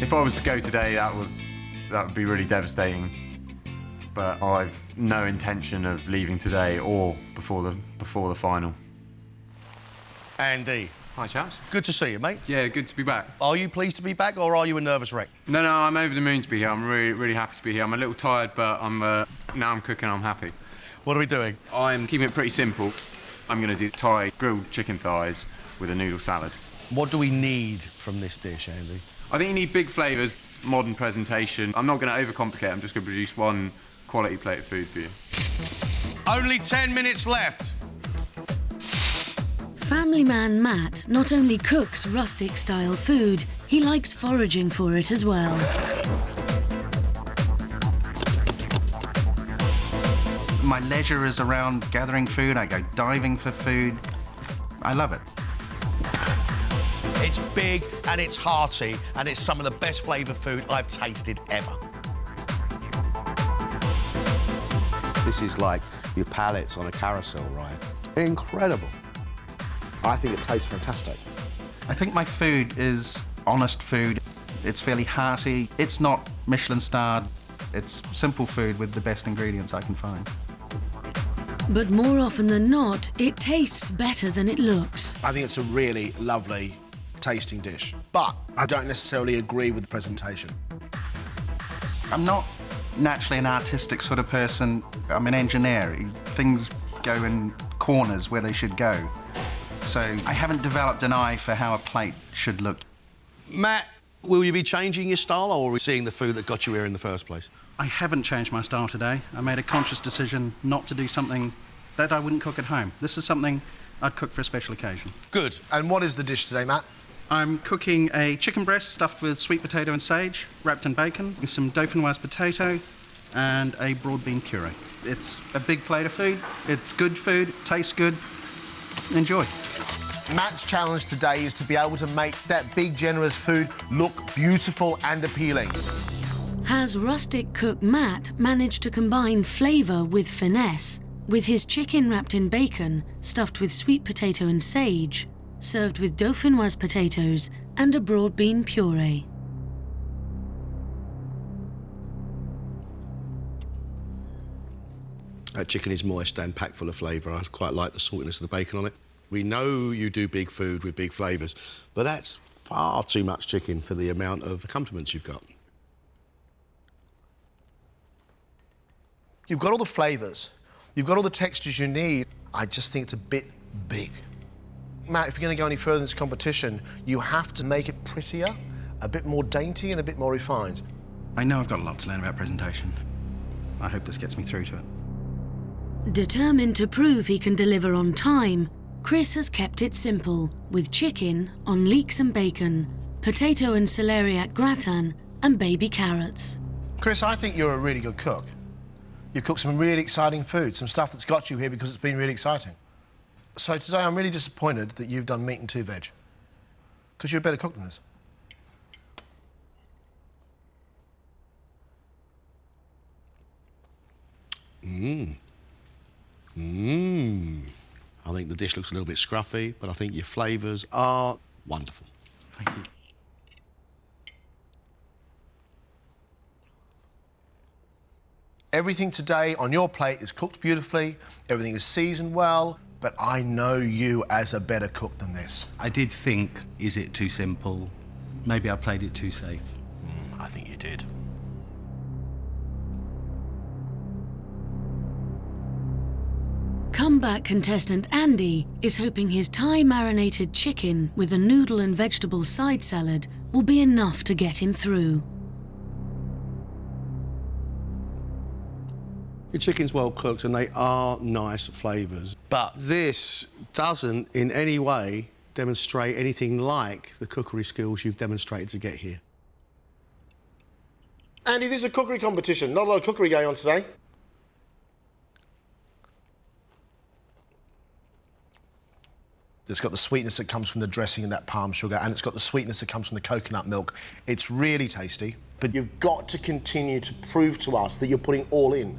If I was to go today, that would be really devastating. But I've no intention of leaving today or before the final. Andy. Hi, chaps. Good to see you, mate. Yeah, good to be back. Are you pleased to be back, or are you a nervous wreck? No, I'm over the moon to be here. I'm really, really happy to be here. I'm a little tired, but now I'm cooking, I'm happy. What are we doing? I'm keeping it pretty simple. I'm going to do Thai grilled chicken thighs with a noodle salad. What do we need from this dish, Andy? I think you need big flavours, modern presentation. I'm not going to overcomplicate it. I'm just going to produce one quality plate of food for you. Only 10 minutes left. Family man Matt not only cooks rustic-style food, he likes foraging for it as well. My leisure is around gathering food. I go diving for food. I love it. It's big and it's hearty and it's some of the best flavoured food I've tasted ever. This is like your pallets on a carousel ride. Incredible. I think it tastes fantastic. I think my food is honest food. It's fairly hearty. It's not Michelin-starred. It's simple food with the best ingredients I can find. But more often than not, it tastes better than it looks. I think it's a really lovely tasting dish, but I don't necessarily agree with the presentation. I'm not naturally an artistic sort of person. I'm an engineer. Things go in corners where they should go. So I haven't developed an eye for how a plate should look. Matt, will you be changing your style, or are we seeing the food that got you here in the first place? I haven't changed my style today. I made a conscious decision not to do something that I wouldn't cook at home. This is something I'd cook for a special occasion. Good. And what is the dish today, Matt? I'm cooking a chicken breast stuffed with sweet potato and sage, wrapped in bacon, with some dauphinoise potato and a broad bean puree. It's a big plate of food. It's good food, tastes good. Enjoy. Matt's challenge today is to be able to make that big, generous food look beautiful and appealing. Has rustic cook Matt managed to combine flavour with finesse, with his chicken wrapped in bacon, stuffed with sweet potato and sage, served with dauphinoise potatoes and a broad bean puree? That chicken is moist and packed full of flavour. I quite like the saltiness of the bacon on it. We know you do big food with big flavours, but that's far too much chicken for the amount of accompaniments you've got. You've got all the flavours. You've got all the textures you need. I just think it's a bit big. Matt, if you're going to go any further in this competition, you have to make it prettier, a bit more dainty and a bit more refined. I know I've got a lot to learn about presentation. I hope this gets me through to it. Determined to prove he can deliver on time, Chris has kept it simple, with chicken on leeks and bacon, potato and celeriac gratin, and baby carrots. Chris, I think you're a really good cook. You've cooked some really exciting food, some stuff that's got you here because it's been really exciting. So today I'm really disappointed that you've done meat and 2 veg, because you're a better cook than this. I think the dish looks a little bit scruffy, but I think your flavours are wonderful. Thank you. Everything today on your plate is cooked beautifully, everything is seasoned well, but I know you as a better cook than this. I did think, is it too simple? Maybe I played it too safe. I think you did. Comeback contestant Andy is hoping his Thai marinated chicken with a noodle and vegetable side salad will be enough to get him through. Your chicken's well cooked and they are nice flavours, but this doesn't in any way demonstrate anything like the cookery skills you've demonstrated to get here. Andy, this is a cookery competition, not a lot of cookery going on today. It's got the sweetness that comes from the dressing and that palm sugar, and it's got the sweetness that comes from the coconut milk. It's really tasty, but you've got to continue to prove to us that you're putting all in.